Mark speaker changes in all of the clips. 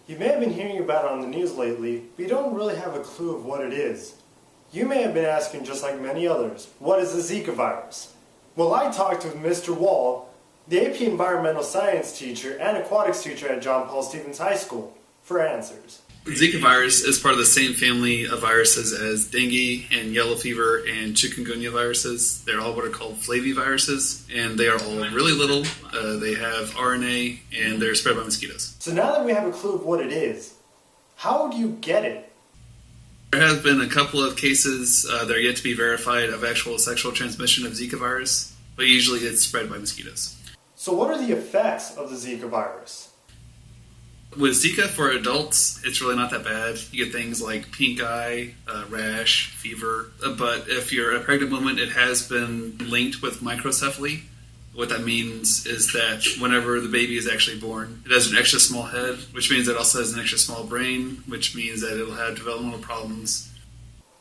Speaker 1: You may have been hearing about it on the news lately, but you don't really have a clue of what it is. You may have been asking, just like many others, what is the Zika virus? Well, I talked with Mr. Wall, the AP Environmental Science teacher and aquatics teacher at John Paul Stevens High School, for answers.
Speaker 2: Zika virus is part of the same family of viruses as dengue and yellow fever and chikungunya viruses. They're all what are called flaviviruses, and they are all really little. They have RNA, and they're spread by mosquitoes.
Speaker 1: So now that we have a clue of what it is, how do you get it?
Speaker 2: There have been a couple of cases that are yet to be verified of actual sexual transmission of Zika virus, but usually it's spread by mosquitoes.
Speaker 1: So what are the effects of the Zika virus?
Speaker 2: With Zika for adults, it's really not that bad. You get things like pink eye, rash, fever. But if you're a pregnant woman, it has been linked with microcephaly. What that means is that whenever the baby is actually born, it has an extra small head, which means it also has an extra small brain, which means that it'll have developmental problems.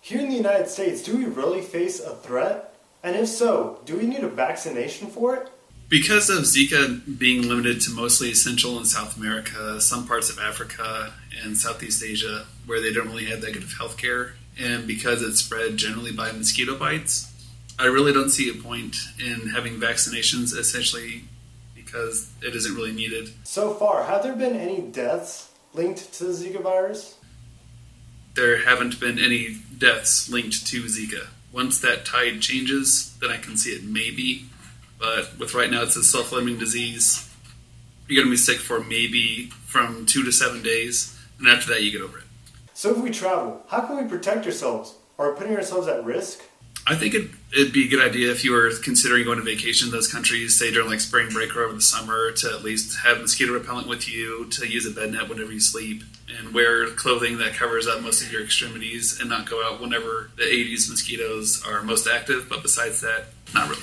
Speaker 1: Here in the United States, do we really face a threat? And if so, do we need a vaccination for it?
Speaker 2: Because of Zika being limited to mostly Central and South America, some parts of Africa and Southeast Asia, where they don't really have that good of health care, and because it's spread generally by mosquito bites, I really don't see a point in having vaccinations, essentially because it isn't really needed.
Speaker 1: So far, have there been any deaths linked to the Zika virus?
Speaker 2: There haven't been any deaths linked to Zika. Once that tide changes, then I can see it maybe. But with right now, it's a self-limiting disease. You're going to be sick for maybe from 2 to 7 days, and after that, you get over it.
Speaker 1: So if we travel, how can we protect ourselves? Are we putting ourselves at risk?
Speaker 2: I think it'd be a good idea if you were considering going to vacation in those countries, say during like spring break or over the summer, to at least have mosquito repellent with you, to use a bed net whenever you sleep, and wear clothing that covers up most of your extremities, and not go out whenever the Aedes mosquitoes are most active. But besides that, not really.